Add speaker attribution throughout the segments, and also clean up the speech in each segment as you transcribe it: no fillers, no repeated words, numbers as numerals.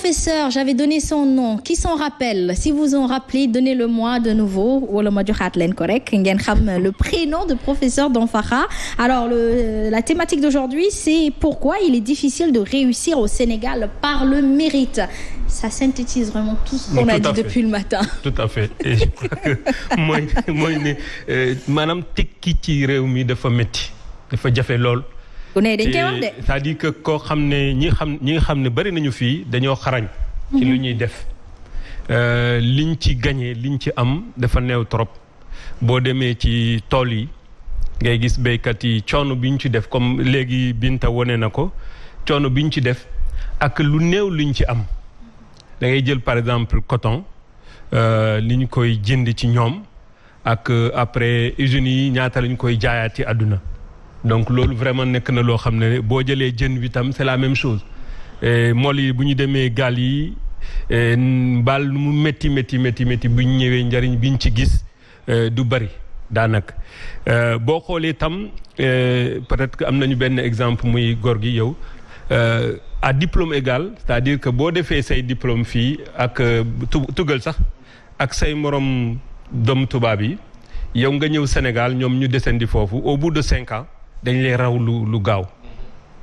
Speaker 1: professeur, j'avais donné son nom. Qui s'en rappelle? Si vous en rappelez, donnez-le-moi de nouveau. Wala ma joxaat leen ko rek ngeen xam le prénom de professeur Danfakha. Alors la thématique d'aujourd'hui, c'est pourquoi il est difficile de réussir au Sénégal par le mérite. Ça synthétise vraiment tout ce qu'on a dit depuis le matin.
Speaker 2: Tout à fait. Et je crois que mooy ne maanaam tekki ci réew mi dafa métti dafa jafe lool. C'est-à-dire que koo xam ne ñi nga xam ne bari nañu fii dañoo xarañ. ci lu ñuy def liñ ci gagné liñ ci am dafa néew trop boo demee ci tool yi ngay gis béykat yi coono bi ñu ci def comme léegi Binta wone na ko coono bi ñu ci def ak lu néew luñ ci am. da ngay jël par exemple coton li ñu koy jënd ci ñoom ak après usines yi ñaata lañ koy jaayaat ci àdduna donc loolu vraiment nekk na loo xam ne boo jëlee jën bi tam c'est la même chose mool yi bu ñu demee gaal yi baal nu mu métti bu ñu ñëwee njariñ bi ñu ci gis du bari daanaka boo xoolee tam peut-être que am nañu benn exemple muy góor gi yow à diplôme égal c'est-à-dire que boo defee say diplôme fii ak tugal sax ak say morom doom tubaab yi yow nga ñëw Sénégal ñoom ñu descendi foofu au bout de 5 ans dañ lay raw lu gaaw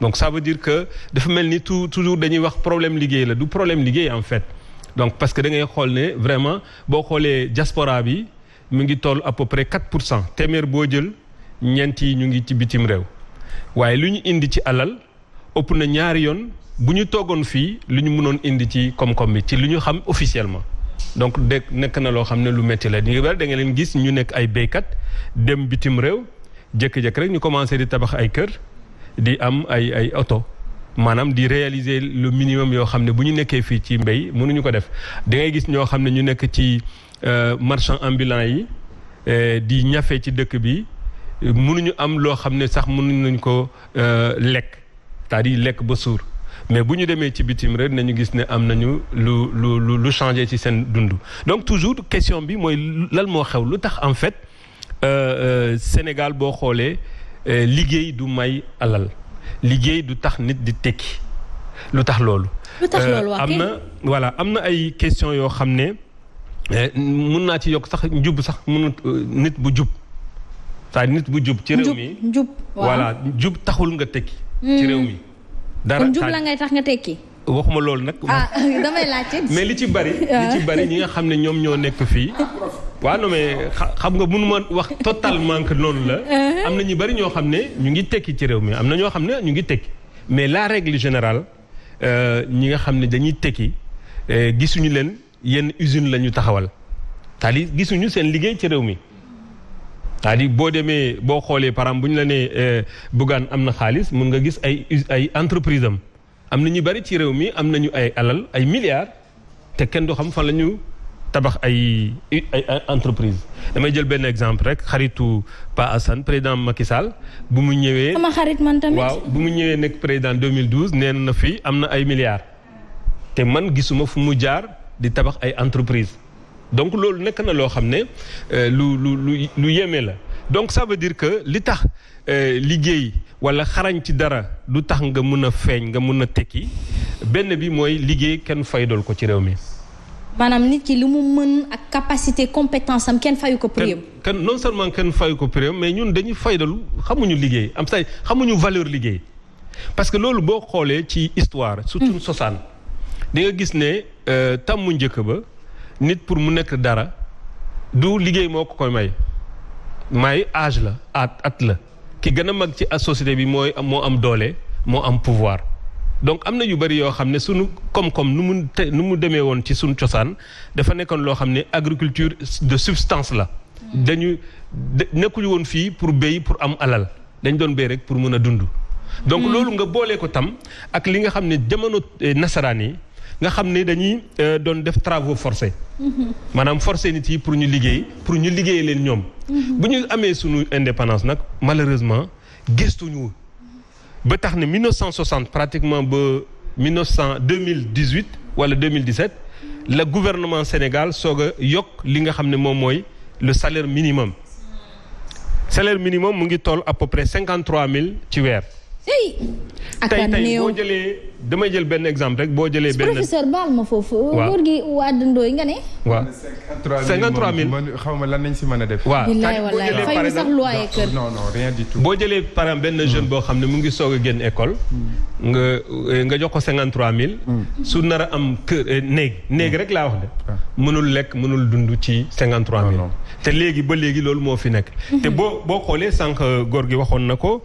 Speaker 2: donc ça veut dire que dafa mel ni toujours dañuy wax problème liggéey la du problème liggéey en fait donc parce que da ngay xool ne vraiment boo xoolee diaspora bi mu ngi toll à peu près 4% téeméer boo jël ñeent yi ñu ngi ci bitim réew waaye lu ñu indi ci alal ëpp na ñaari yoon bu ñu toogoon fii lu ñu mënoon indi ci koom-koom bi ci lu ñu xam officiellement donc nekk na loo xam ne lu métti la ñu bari da nga leen gis ñu nekk ay béykat dem bitim réew jékki-jékki rek ñu commencé di tabax ay kër di am ay oto maanaam di réaliser le minimum yoo xam ne bu ñu nekkee fii ci mbéy mënuñu ko def da ngay gis ñoo xam ne ñu nekk ci marchand ambulant yi di ñafe ci dëkk bi mënuñu am loo xam ne sax mënuñu ko lekk c'est-à-dire lekk ba suur mais bu ñu demee ci bitim rek nañu gis ne am nañu lu changé ci seen dund donc toujours question bi mooy lan moo xew lu tax en fait Sénégal boo xoolee liggéey du may alal liggéey du tax nit di tekki lu tax loolu. am na ay question yoo xam ne mun naa ci yokk sax njub sax mënut nit bu jub c'est-à-dire nit bu jub ci réew mi voilà jub taxul nga tekki ci réew mi
Speaker 1: dara kon jub la ngay tax nga tekki
Speaker 2: waxuma loolu nag
Speaker 1: damay laajte
Speaker 2: mais li ci bari ñi nga xam ne ñoom ñoo nekk fii waaw non mais xam nga mënu ma wax totalement que noonu la am na ñu bari ñoo xam ne ñu ngi tekki ci réew mi am na ñoo xam ne ñu ngi tekki mais la règle générale ñi nga xam ne dañuy tekki gisuñu leen yenn usine la ñu taxawal c'est-à-dire gisuñu seen liggéey ci réew mi c'est-à-dire boo demee boo xoolee par exemple bu ñu la nee Bougane am na xaalis mun nga gis ay entreprise am na ñu bari ci réew mi am nañu ay alal ay milliards te kenn du xam fan la ñu tabax ay entreprise damay jël benn exemple rek xaritu Pa Assane président Macky Sall bu mu ñëwee.
Speaker 1: sama xarit man tamit
Speaker 2: waaw bu mu ñëwee nekk président 2012 nee na fi am na ay milliards te man gisuma fu mu jaar di tabax ay entreprise donc loolu nekk na loo xam ne lu yéeme la donc ça veut dire que li tax liggéey wala xarañ ci dara du tax nga mun a feeñ nga mun a tekki benn bi mooy liggéey kenn faydol ko ci réew mi.
Speaker 1: maanaam nit ki li mu mën ak capacité compétence am kenn fayu ko prix
Speaker 2: kenn non seulement kenn fayu ko prix mais ñun dañuy faydalu xamuñu liggéey am say xamuñu valeur liggéey parce que loolu boo xoolee ci histoire surtout sosaan di nga gis ne tàmmu njëkk ba nit pour mu nekk dara du liggéey moo ko koy may âge la at la ki gën a mag ci société bi moo am doole moo am pouvoir donc am na yu bari yoo xam ne sunu koom-koom nu mu demee woon ci sunu cosaan dafa nekkoon loo xam ne agriculture de substance la dañu nekkuñu woon fii pour béy pour am alal dañ doon béy rek pour mën a dund donc loolu nga boolee ko tam ak li nga xam ne jamono nasaraan yi nga xam ne dañuy doon def travaux forcés maanaam forcé nit yi pour ñu liggéey leen ñoom bu ñu amee sunu indépendance nag malheureusement gëstuñu ba tax ne 1960 pratiquement ba 2018 wala 2017 le gouvernement Sénégal soog a yokk li nga xam ne moom mooy le salaire minimum mu ngi toll à peu près 53 000 ci weer tey boo jëlee damay jël benn exemple rek boo jëlee benn
Speaker 1: professeur baal ma foofu. waaw góor gi waadandooy nga ne.
Speaker 2: waaw 53000
Speaker 3: xaw ma lan nañ si mën a def.
Speaker 2: waaw
Speaker 1: billaay wallaay fayu sax loyer kër.
Speaker 3: non rien du tout.
Speaker 2: boo jëlee par exemple benn jeune boo xam ne mu ngi soog a génn école. nga jox ko 53000. su nar a am kër néeg rek laa wax de. mënul lekk mënul dund ci 53000. te léegi ba léegi loolu moo fi nekk. te boo xoolee sànq góor gi waxoon na ko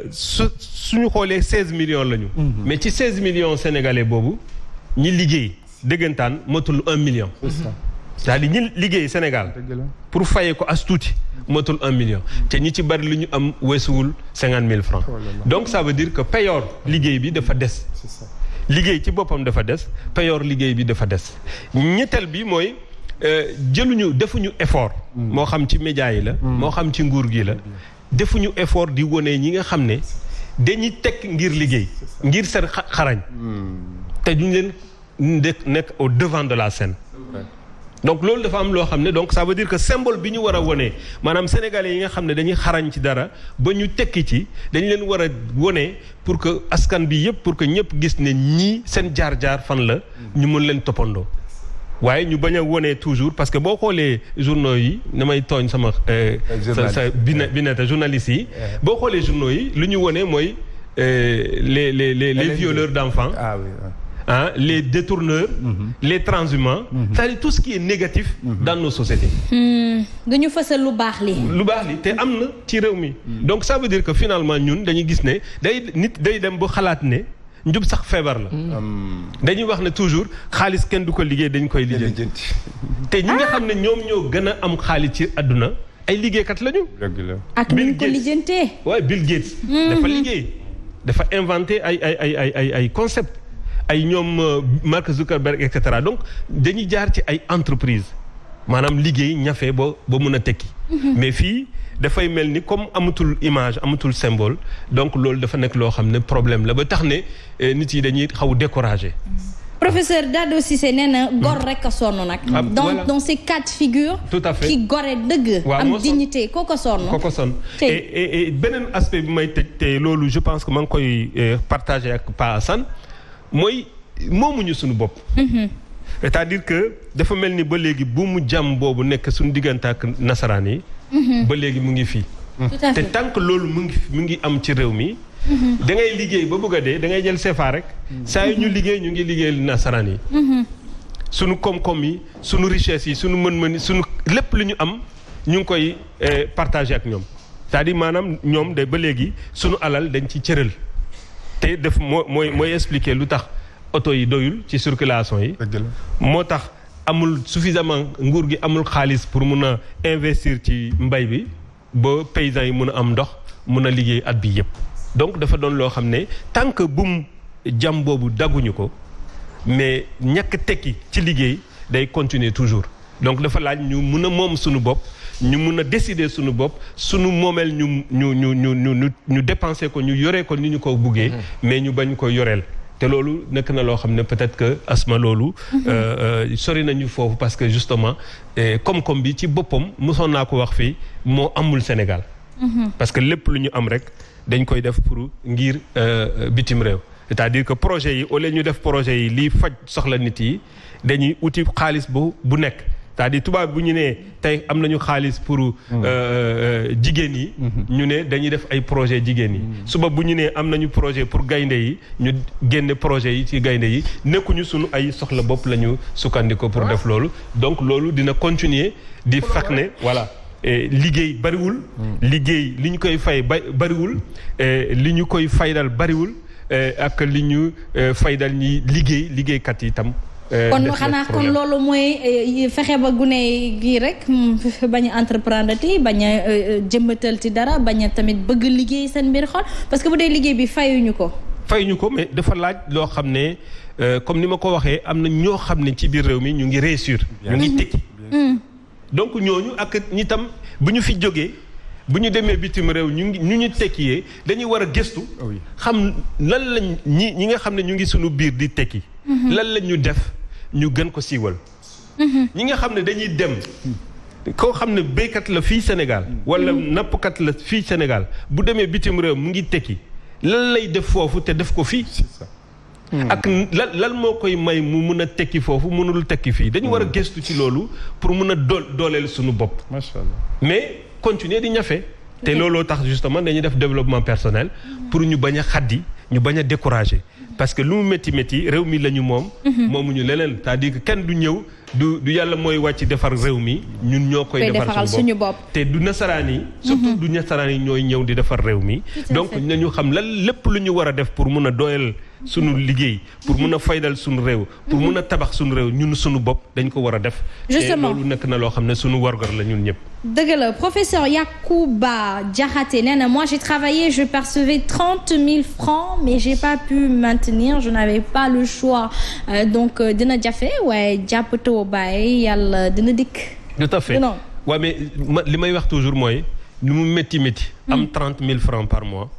Speaker 2: suñu xoolee 16 millions lañu. mais ci 16 millions sénégalais boobu ñi liggéey dëggantaan motul 1 million. c'est-à-dire ñi liggéey Sénégal pour fayee ko as tuuti motul 1 million. te ñi ci bari lu ñu am weesuwul 50 000 francs. donc ça veut dire que payoor liggéey bi dafa des. liggéey ci boppam dafa des payoor liggéey bi dafa des. ñetteel bi mooy defuñu effort. moo xam ci média yi la. moo xam ci nguur gi la. defuñu effort di wone ñi nga xam ne dañuy teg ngir liggéey ngir seen xarañ. te duñ leen nekk au devant de la scène. donc loolu dafa am loo xam ne donc ça veut dire que symbole bi ñu war a wone maanaam sénégalais yi nga xam ne dañuy xarañ ci dara ba ñu tekki ci dañ leen war a wone pour que askan bi yëpp pour que ñëpp gis ne ñii seen jaar-jaar fan la ñu mën leen toppandoo. waaye ñu bañ a wone toujours parce que boo xoolee journaux yi damay tooñ sama bineta journalistes yi boo xoolee journaux yi lu ñu wone mooy les violeurs d'enfants. Les détourneurs, les transhumants, c'est-à-dire tout ce qui est négatif dans nos sociétés.
Speaker 1: dañu fësal lu baax li.
Speaker 2: lu baax li te am na ci réew mi. donc ça veut dire que finalement ñun dañuy gis ne nit day dem ba xalaat ne njub sax feebar la. dañuy wax ne toujours xaalis kenn du ko liggéey dañ koy lijjanti. te ñi nga xam ne ñoom ñoo gën a am xaalis ci àdduna ay liggéeykat lañu.
Speaker 1: ak ni ñu ko lijjantee.
Speaker 2: waaye Bill Gates. dafa liggéey dafa inventé ay concept. ay ñoom Mark Zuckerberg et cetera donc dañuy jaar ci ay entreprise maanaam liggéey ñafe ba mën a tekki. mais fii dafay mel ni comme amatul image amatul symbole donc loolu dafa nekk loo xam ne problème la ba tax ne nit yi dañuy xaw découragé.
Speaker 1: professeur Dado Cissé nee na gor rek a sonn nag. dans ces quatre figures.
Speaker 2: tout à fait
Speaker 1: ki gore dëgg. am dignité kooko sonn.
Speaker 2: et beneen aspect bi may tëj te loolu je pense que maa ngi koy partagé ak Pa Assane mooy moomuñu suñu bopp. c'est-à-dire que dafa mel ni ba léegi bu mu jàmm boobu nekk suñu diggante ak nasaraan yi. ba léegi mu ngi fii. te tant que loolu mu ngi am ci réew mi. da ngay liggéey ba bëgg a dee da ngay jël CFA rek. saa yu ñu liggéey ñu ngi liggéeyal nasaraan yi. suñu koom-koom yi suñu richesse yi suñu mën-mën yi suñu lépp lu ñu am ñu ngi koy partager ak ñoom c'est-à-dire maanaam ñoom de ba léegi suñu alal dañ ci cëral. te def mooy expliquer lu tax oto yi doyul ci circulation yi. moo tax amul suffisamment nguur gi amul xaalis pour mun a investir ci mbay bi ba paysans yi mun a am ndox mun a liggéey at bi yëpp. donc dafa doon loo xam ne tant que bum jàmm boobu dagguñu ko mais ñàkk tekki ci liggéey day continuer toujours donc dafa laaj ñu mun a moom suñu bopp. ñu mun a décider suñu bopp suñu moomeel ñu dépenser ko ñu yoree ko ni ñu ko buggee. mais ñu bañ ko yoreel. te loolu nekk na loo xam ne peut-être que asma loolu. sori nañu foofu parce que justement koom-koom bi ci boppam mosoon naa ko wax fii moo amul Sénégal. parce que lépp lu ñu am rek dañ koy def pour ngir bitim réew. c'est-à-dire que projet yi au lieu ñu def projet yi lii faj soxla nit yi dañuy uti xaalis bu nekk. c'est-à-dire tubaab bu ñu nee tey am nañu xaalis pour jigéen yi. ñu ne dañuy def ay projet jigéen yi. suba bu ñu nee am nañu projet pour gaynde yi ñu génne projet yi ci gaynde yi nekkuñu sunu ay soxla bopp la ñu sukkandiku pour def loolu. donc loolu dina continuer di fekk ne voilà liggéey bariwul. liggéey li ñu koy fay bariwul li ñu koy faydal bariwul ak li ñu faydal ñi liggéeykat yi tam.
Speaker 1: kon xanaa kon loolu mooy fexe ba gune gi rek bañ a entreprendre ti bañ a jëmbatal ti dara bañ a tamit bëgg liggéey seen mbir xol parce que bu dee liggéey bi fayuñu ko.
Speaker 2: mais dafa laaj loo xam ne comme ni ma ko waxee am na ñoo xam ne ci biir réew mi ñu ngi réussir. ñu ngi tekki. donc ñooñu ak ñi tam bu ñu fi jógee bu ñu demee bitim réew ñu tekkiyee dañuy war a gëstu. xam lan lañ ñi nga xam ne ñu ngi sunu biir di tekki. lan lañ ñu def. ñu gën ko siiwal. ñi nga xam ne dañuy dem koo xam ne béykat la fii Sénégal wala nappkat la fii Sénégal bu demee bitim réew mu ngi tekki lan lay def foofu te def ko fii.
Speaker 3: c'est ça.
Speaker 2: ak lan moo koy may mu mun a tekki foofu mënul tekki fii dañu war a gëstu ci loolu pour mun a dooleel suñu bopp.
Speaker 3: macha allah
Speaker 2: mais continuer di ñafe. te looloo tax justement dañuy def développement personnel pour ñu bañ a xaddi ñu bañ a décourager parce que lu mu métti métti réew mi la ñu moom. moomuñu leneen c'est-à-dire que kenn du ñëw du yàlla mooy wàcc defar réew mi ñun ñoo koy defar suñu bopp te du nasaraan yi surtout du nasaraan yi ñooy ñëw di defar réew mi donc nañu xam lan lépp lu ñu war a def pour mun a doyal suñu liggéey pour mun a faydal suñu réew pour mun a tabax suñu réew ñun suñu bopp dañ ko war a def te loolu nekk na loo xam ne suñu wargar la ñun ñëpp.
Speaker 1: dëgg la professeur Yacouba Diakhaté nee na moi j'ai travaillé je percevais 30 000 francs mais j'ai pas pu maintenir je n'avais pas le choix donc dina jafe waaye jàppatoo bàyyi yàlla dina dikk.
Speaker 2: tout à fait waaw mais li may wax toujours mooy lu mu métti métti. am 30 000 francs par mois.